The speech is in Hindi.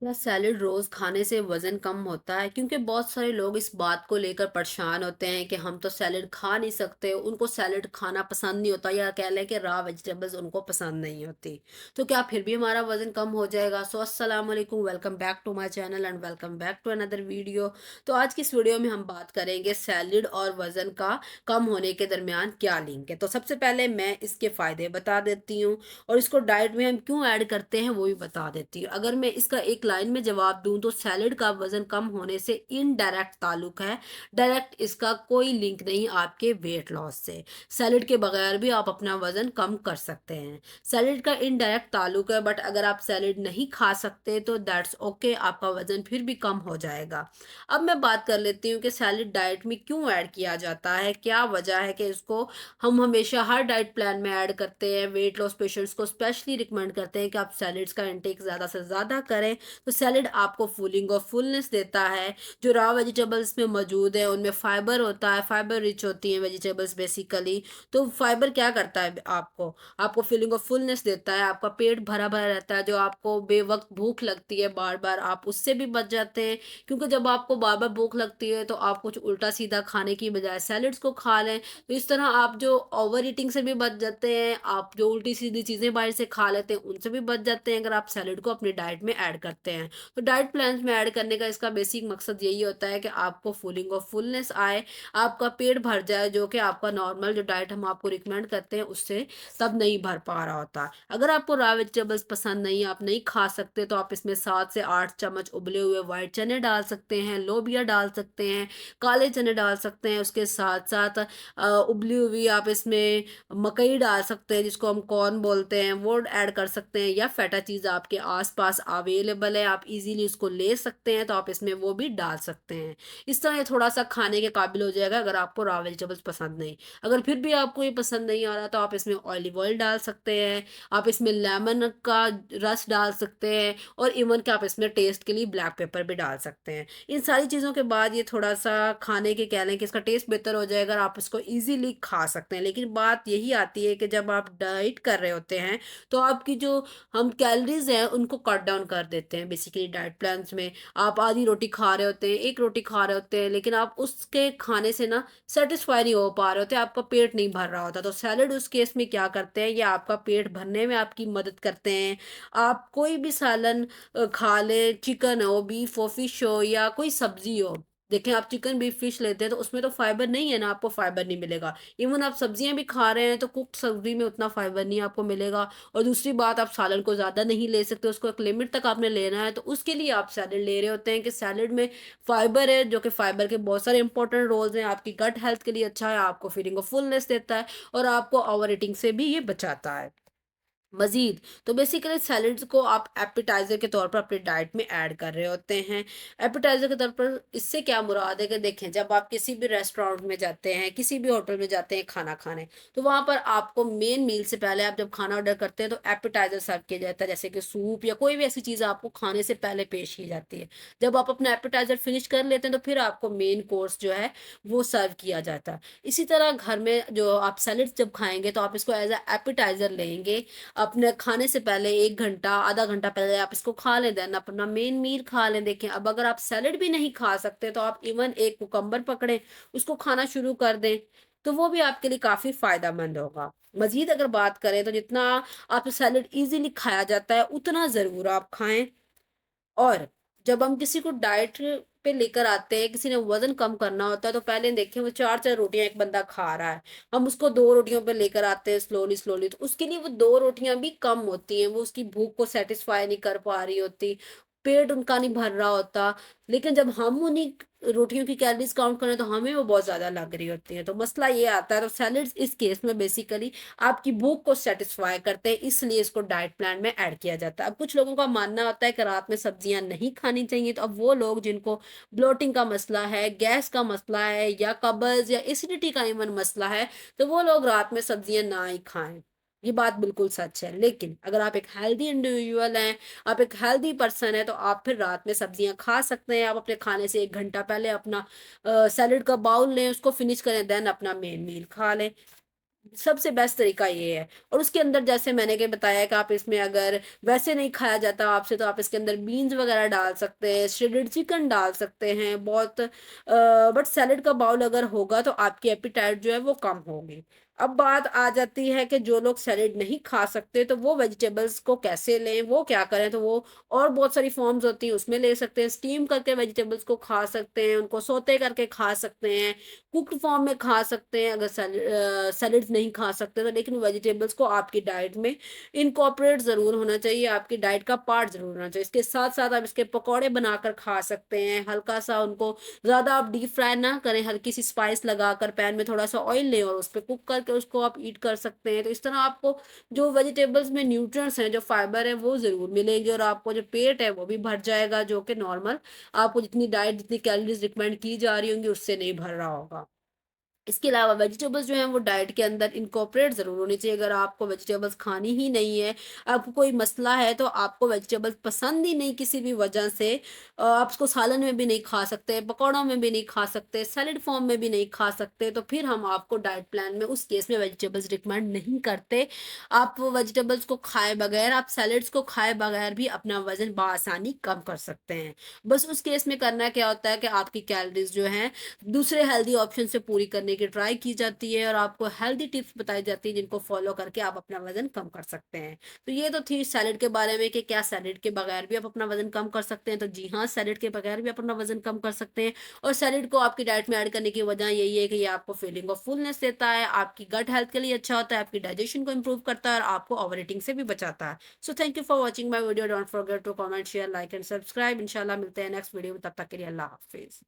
या सैलेड रोज खाने से वजन कम होता है? क्योंकि बहुत सारे लोग इस बात को लेकर परेशान होते हैं कि हम तो सैलेड खा नहीं सकते, उनको सैलेड खाना पसंद नहीं होता, या कह लें कि रॉ वेजिटेबल्स उनको पसंद नहीं होती। तो क्या फिर भी हमारा वजन कम हो जाएगा? सो अस्सलाम वालेकुम, welcome back to my channel and welcome back to another video. तो आज की इस वीडियो में हम बात करेंगे सैलेड और वजन का कम होने के दरमियान क्या लिंक है। तो सबसे पहले मैं इसके फायदे बता देती हूँ और इसको डाइट में हम क्यों ऐड करते हैं वो भी बता देती हूँ। अगर मैं इसका एक लाइन में जवाब दूं तो सैलेड का वजन कम होने से इनडायरेक्ट ताल्लुक है, डायरेक्ट इसका कोई लिंक नहीं आपके वेट लॉस से। सैलेड के बगैर भी आप अपना वजन कम कर सकते हैं। सैलेड का इनडायरेक्ट ताल्लुक है, बट अगर आप सैलेड नहीं खा सकते तो दैट्स ओके, आपका वजन फिर भी कम हो जाएगा। अब मैं बात कर लेती हूँ कि सैलेड डाइट में क्यों ऐड किया जाता है, क्या वजह है कि इसको हम हमेशा हर डाइट प्लान में ऐड करते हैं। वेट लॉस पेशेंट्स को स्पेशली रिकमेंड करते हैं कि आप सैलेड्स का इंटेक ज़्यादा से ज़्यादा करें। तो सैलेड आपको फूलिंग और फुलनेस देता है। जो रॉ वेजिटेबल्स में मौजूद है उनमें फाइबर होता है, फाइबर रिच होती हैं वेजिटेबल्स बेसिकली। तो फाइबर क्या करता है आपको, आपको फीलिंग ऑफ फुलनेस देता है, आपका पेट भरा भरा रहता है। जो आपको बेवक्त भूख लगती है बार बार, आप उससे भी बच जाते हैं। क्योंकि जब आपको बार बार भूख लगती है तो आप कुछ उल्टा सीधा खाने की बजाय सैलेड्स को खा लें। तो इस तरह आप जो ओवर ईटिंग से भी बच जाते हैं, आप जो उल्टी-सीधी चीज़ें बाहर से खा लेते हैं, उनसे भी बच जाते हैं अगर आप सैलेड को अपनी डाइट में ऐड करते हैं। तो डाइट प्लान्स में ऐड करने का इसका बेसिक मकसद यही होता है कि आपको फीलिंग ऑफ फुलनेस आए, आपका पेट भर जाए, जो कि आपका नॉर्मल जो डाइट हम आपको रिकमेंड करते हैं उससे तब नहीं भर पा रहा होता। अगर आपको रॉ वेजिटेबल्स पसंद नहीं है, आप नहीं खा सकते, तो आप इसमें 7 से 8 चम्मच उबले हुए व्हाइट चने डाल सकते हैं, लोबिया डाल सकते हैं, काले चने डाल सकते हैं। उसके साथ-साथ उबली हुई आप इसमें मकई डाल सकते हैं, जिसको हम कॉर्न बोलते हैं, वो ऐड कर सकते हैं, या फेटा चीज़ आपके आस-पास अवेलेबल है, आप इज़िली उसको ले सकते हैं, तो आप इसमें वो भी डाल सकते हैं। इस तरह ये थोड़ा-सा खाने के काबिल हो जाएगा अगर आपको रॉ वेजिटेबल्स पसंद नहीं। अगर फिर भी आपको ये पसंद नहीं आ रहा तो आप इसमें ऑलिव ऑयल डाल सकते हैं, आप इसमें लेमन का रस डाल सकते हैं, और इवन कि आप इसमें टेस्ट के लिए ब्लैक पेपर भी डाल सकते हैं। इन सारी चीज़ों के बाद ये थोड़ा-सा खाने के कह लें कि इसका टेस्ट बेहतर हो जाएगा और आप इसको ईज़िली खा सकते हैं। लेकिन बात यही आती है कि जब आप डाइट कर रहे होते हैं, तो आपकी जो हम कैलोरीज़ हैं, उनको कट डाउन कर देते हैं बेसिकली डाइट प्लान्स में। आप आधी रोटी खा रहे होते हैं, 1 रोटी खा रहे होते हैं, लेकिन आप उसके खाने से ना सैटिस्फाई नहीं हो पा रहे होते, आपका पेट नहीं भर रहा होता। तो सैलेड उस केस में क्या करते हैं, ये आपका पेट भरने में आपकी मदद करते हैं। आप कोई भी सालन खा लें, चिकन हो, बीफ हो, फिश हो, या कोई सब्ज़ी हो। देखें, आप चिकन, बीफ, फिश लेते हैं तो उसमें तो फाइबर नहीं है ना, आपको फाइबर नहीं मिलेगा। इवन आप सब्जियाँ भी खा रहे हैं तो कुक्ड सब्ज़ी में उतना फाइबर नहीं आपको मिलेगा। और दूसरी बात, आप सालन को ज़्यादा नहीं ले सकते, उसको एक लिमिट तक आपने लेना है, तो उसके लिए आप सैलेड ले रहे होते हैं कि सैलेड में फाइबर है, जो कि फाइबर के बहुत सारे इंपॉर्टेंट रोल्स हैं। आपकी गट हेल्थ के लिए अच्छा है, आपको फीलिंग ऑफ फुलनेस देता है, और आपको ओवर ईटिंग से भी ये बचाता है। मज़ीद, तो बेसिकली सैलेड्स को आप एपेटाइज़र के तौर पर अपनी डाइट में ऐड कर रहे होते हैं। एपेटाइज़र के तौर पर इससे क्या मुराद है कि देखें, जब आप किसी भी रेस्टोरेंट में जाते हैं, किसी भी होटल में जाते हैं खाना खाने, तो वहाँ पर आपको मेन मील से पहले आप जब खाना ऑर्डर करते हैं तो एपेटाइज़र सर्व किया जाता है, जैसे कि सूप या कोई भी ऐसी चीज़ आपको खाने से पहले पेश की जाती है। जब आप अपना एपेटाइज़र फिनिश कर लेते हैं तो फिर आपको मेन कोर्स जो है वो सर्व किया जाता है। इसी तरह घर में जो आप सैलेड जब खाएँगे तो आप इसको एज़ अ एपेटाइज़र लेंगे। अपने खाने से पहले 1 घंटा, आधा घंटा पहले आप इसको खा लें, देन अपना मेन मील खा लें। देखें, अब अगर आप सैलेड भी नहीं खा सकते तो आप इवन एक कुकम्बर पकड़ें, उसको खाना शुरू कर दें, तो वो भी आपके लिए काफ़ी फ़ायदेमंद होगा। मज़ीद अगर बात करें तो जितना आपसे सैलेड ईज़िली खाया जाता है, उतना ज़रूर आप खाएँ। और जब हम किसी को डाइट पे लेकर आते हैं, किसी ने वज़न कम करना होता है, तो पहले देखें वो 4-4 रोटियाँ एक बंदा खा रहा है। हम उसको 2 रोटियों पे लेकर आते हैं स्लोली-स्लोली, तो उसके लिए वो 2 रोटियाँ भी कम होती हैं, वो उसकी भूख को सैटिस्फाई नहीं कर पा रही होती, पेट उनका नहीं भर रहा होता। लेकिन जब हम उन्हीं रोटियों की कैलोरीज़ काउंट करें तो हमें वो बहुत ज़्यादा लग रही होती हैं। तो मसला ये आता है, तो सैलेड्स इस केस में बेसिकली आपकी भूख को सैटिस्फाई करते हैं, इसलिए इसको डाइट प्लान में ऐड किया जाता है। अब कुछ लोगों का मानना होता है कि रात में सब्जियां नहीं खानी चाहिए, तो अब वो लोग जिनको ब्लोटिंग का मसला है, गैस का मसला है, या कब्ज या एसिडिटी का इवन मसला है, तो वो लोग रात में सब्जियां ना ही खाएं। ये बात बिल्कुल सच है। लेकिन अगर आप एक हेल्दी इंडिविजुअल हैं, आप एक हेल्दी पर्सन है, तो आप फिर रात में सब्जियां खा सकते हैं। आप अपने खाने से 1 घंटा पहले अपना सैलेड का बाउल लें, उसको फिनिश करें, देन अपना मेन मील खा लें। सबसे बेस्ट तरीका ये है। और उसके अंदर जैसे मैंने कि बताया कि आप इसमें अगर वैसे नहीं खाया जाता आपसे, तो आप इसके अंदर बीन्स वगैरह डाल सकते हैं, श्रेडेड चिकन डाल सकते हैं बहुत, बट सैलेड का बाउल अगर होगा तो आपकी एपेटाइट जो है वो कम होगी। अब बात आ जाती है कि जो लोग सैलेड नहीं खा सकते तो वो वेजिटेबल्स को कैसे लें, वो क्या करें, तो वो और बहुत सारी फॉर्म्स होती हैं उसमें ले सकते हैं। स्टीम करके वेजिटेबल्स को खा सकते हैं, उनको सोते करके खा सकते हैं, कुक्ड फॉर्म में खा सकते हैं अगर सैलेड्स नहीं खा सकते तो। लेकिन वेजिटेबल्स को आपकी डाइट में इनकॉर्पोरेट ज़रूर होना चाहिए, आपकी डाइट का पार्ट ज़रूर होना चाहिए। इसके साथ-साथ आप इसके पकौड़े बनाकर खा सकते हैं, हल्का-सा उनको, ज़्यादा आप डीप फ्राई ना करें, हल्की सी स्पाइस लगाकर पैन में थोड़ा-सा ऑयल लें और उस पे कुक करके उसको आप ईट कर सकते हैं। तो इस तरह आपको जो वेजिटेबल्स में न्यूट्रिएंट्स हैं, जो फाइबर है वो ज़रूर मिलेंगे और आपको जो पेट है वो भी भर जाएगा, जो कि नॉर्मल आपको जितनी डाइट, जितनी कैलोरीज़ रिकमेंड की जा रही होंगी उससे नहीं भर रहा होगा। इसके अलावा वेजिटेबल्स जो हैं वो डाइट के अंदर इनकॉर्पोरेट ज़रूर होनी चाहिए। अगर आपको वेजिटेबल्स खानी ही नहीं है, आपको कोई मसला है, तो आपको वेजिटेबल्स पसंद ही नहीं किसी भी वजह से, आप उसको सालन में भी नहीं खा सकते, पकौड़ों में भी नहीं खा सकते, सैलेड फॉर्म में भी नहीं खा सकते, तो फिर हम आपको डाइट प्लान में उस केस में वेजिटेबल्स रिकमेंड नहीं करते। आप वेजिटेबल्स को खाए बगैर, आप सैलेड्स को खाए बगैर भी अपना वज़न बआसानी कम कर सकते हैं। बस उस केस में करना क्या होता है कि आपकी कैलोरीज़ जो हैं दूसरे हेल्दी ऑप्शन से पूरी करने की ट्राई की जाती है और आपको हेल्दी टिप्स बताई जाती हैं जिनको फॉलो करके आप अपना वजन कम कर सकते हैं। तो ये तो थी सैलेड के बारे में कि क्या सैलेड के बगैर भी आप अपना वजन कम कर सकते हैं। तो जी हाँ, सैलेड के बगैर भी आप अपना वजन कम कर सकते हैं। और सैलेड को आपकी डाइट में ऐड करने की वजह यही है कि ये आपको फीलिंग ऑफ फुलनेस देता है, आपकी गट हेल्थ के लिए अच्छा होता है, आपकी डाइजेशन को इंप्रूव करता है और आपको ओवर ईटिंग से भी बचाता है। So thank you for watching my video. Don't forget to comment, share, like and subscribe. इंशाल्लाह मिलते हैं नेक्स्ट वीडियो में, तब तक के लिए अल्लाह हाफिज।